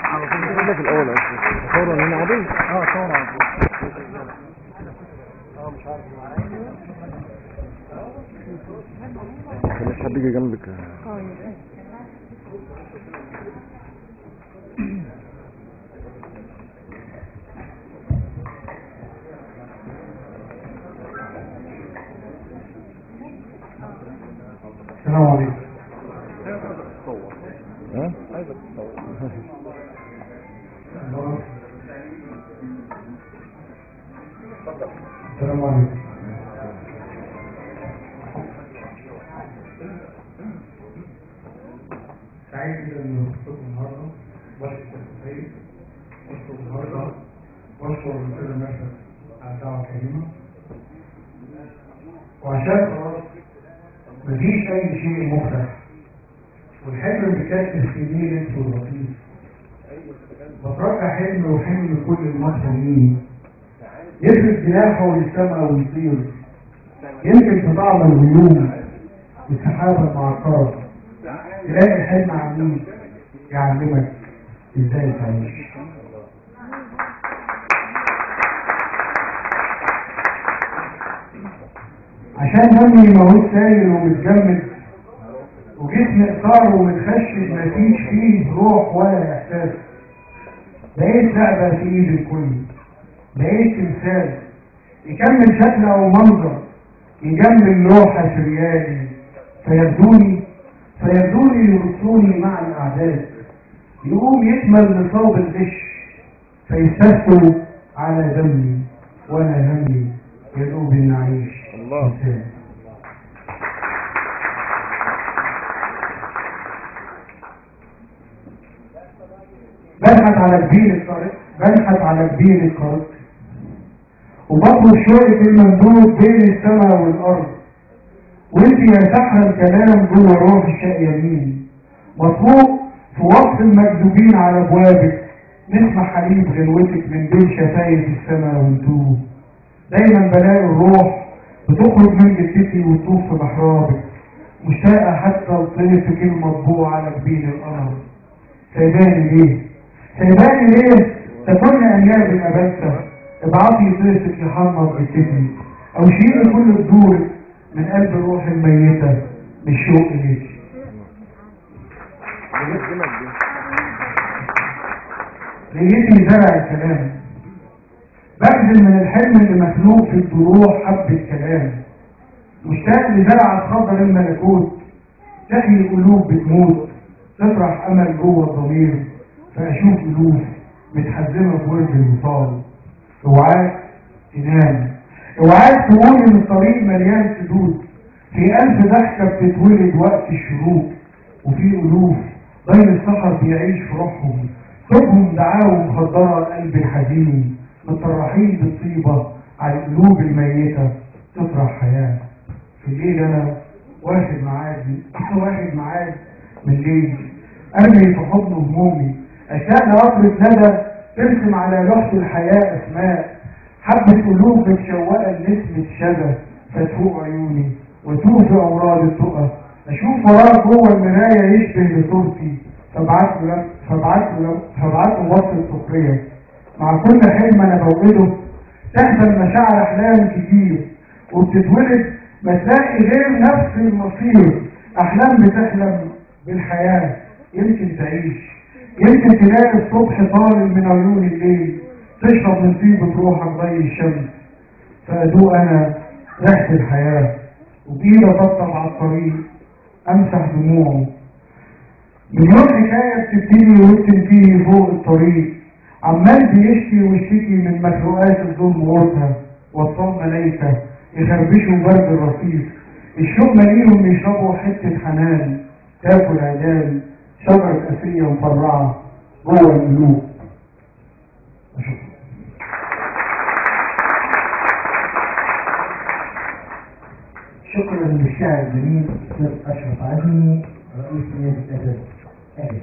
على طول بقول لك الاول ثوره هنا عادي. ثوره عادي. مش عارف خليش حد يجي جنبك. السلام عليكم. عايزك تصور. السلام عليكم. سعيد جدا ان اشوفكم النهارده. بشكر السيد بشكر النهارده بشكر الاستاذ نشأت على الدعوه الكريمه. وعشان خلاص مفيش اي شيء مفرح والحلم بيكتب في ليلة واللطيف. بترجع حلم وحلم كل المصريين يفرد جناحه للسماء ويطير، يمكن في طعم الغيوم والسحابة المعطرة تلاقي حلم عميق يعلمك ازاي تعيش. عشان دمي ماهوش سايل ومتجمد وجسمي قصار ومتخشب مفيش فيه روح ولا احساس، بقيت لعبة في ايد الكل، بقيت تمثال يكمل شكل او منظر يجمل لوحة في ريالي، فيبدوني يرصوني مع الاعداد، يقوم يكمل نصاب الغش فيستثقلوا على دمي وانا همي يدوب ان اعيش. الله. بنحت على جبين الطريق وبطلب شوية الممدود بين السماء والأرض، وانت يا سحر الكلام جوه روح الشق يمين، مطلوب في وقت المكذوبين على ابوابك نسمع حليب غلوتك من بين شفايف السماء ونتوب. دايما بلاقي الروح بتخرج من جثتي وتطوف في محرابك، مشتاقة حتى لطيفك المطبوع على جبين القمر. سايباني ليه؟ تكون انياب الابسه، ابعطي طيفك يحمض جثتي او شيلي كل الدور من قلب الروح الميته بالشوق ليك. نيتي زرع الكلام، بخزن من الحلم اللي مخلوق في الضروح حبة كلام، مشتاق لزرع الخضر الملكوت تحيي قلوب بتموت، تطرح امل جوه الضمير فاشوف الوف متحزمه في ورد الوصال. اوعاك تنام، اوعاك تقول ان الطريق مليان سدود، في ألف ضحكه بتتولد وقت الشروق، وفي ألوف بين السحر بيعيش في روحهم، صوتهم دعاوى مخدره القلب الحزين، متطرحين بالطيبه على القلوب الميته تطرح حياه. في الليل انا واخد معاد من الليل، ارمي في حضن همومي اشتاق لقطرة ندى ترسم على لوحة الحياة اسماء، حبة قلوب متشوقة لنسمة شذا فتفوق عيوني وتوه في امراض التقى، اشوف وراك جوه المراية يشبه لصورتي فابعت له وصل سخرية. مع كل حلم انا بوجده تحصل مشاعر احلام كتير وبتتولد ما تلاقي غير نفس المصير، احلام بتحلم بالحياة يمكن تعيش، يمكن تلاقي الصبح طالع من عيون الليل، تشرب من طيبة روحك زي الشمس، فأدوق أنا ريحة الحياة وبإيدي أطبطب على الطريق أمسح دموعه. مليون حكاية بتبتدي وبتنتهي فوق الطريق، عمال بيشكي ويشتكي من مخلوقات الظلم وقتها، وأطفال ملايكة يخربشوا برد الرصيف، الشوق مليهم يشربوا حتة حنان، تاكل عدال شجرة أسية مفرعة جوه القلوب. شكرا للشاعر الجميل أستاذ أشرف عزمي رئيس نادي الأدب.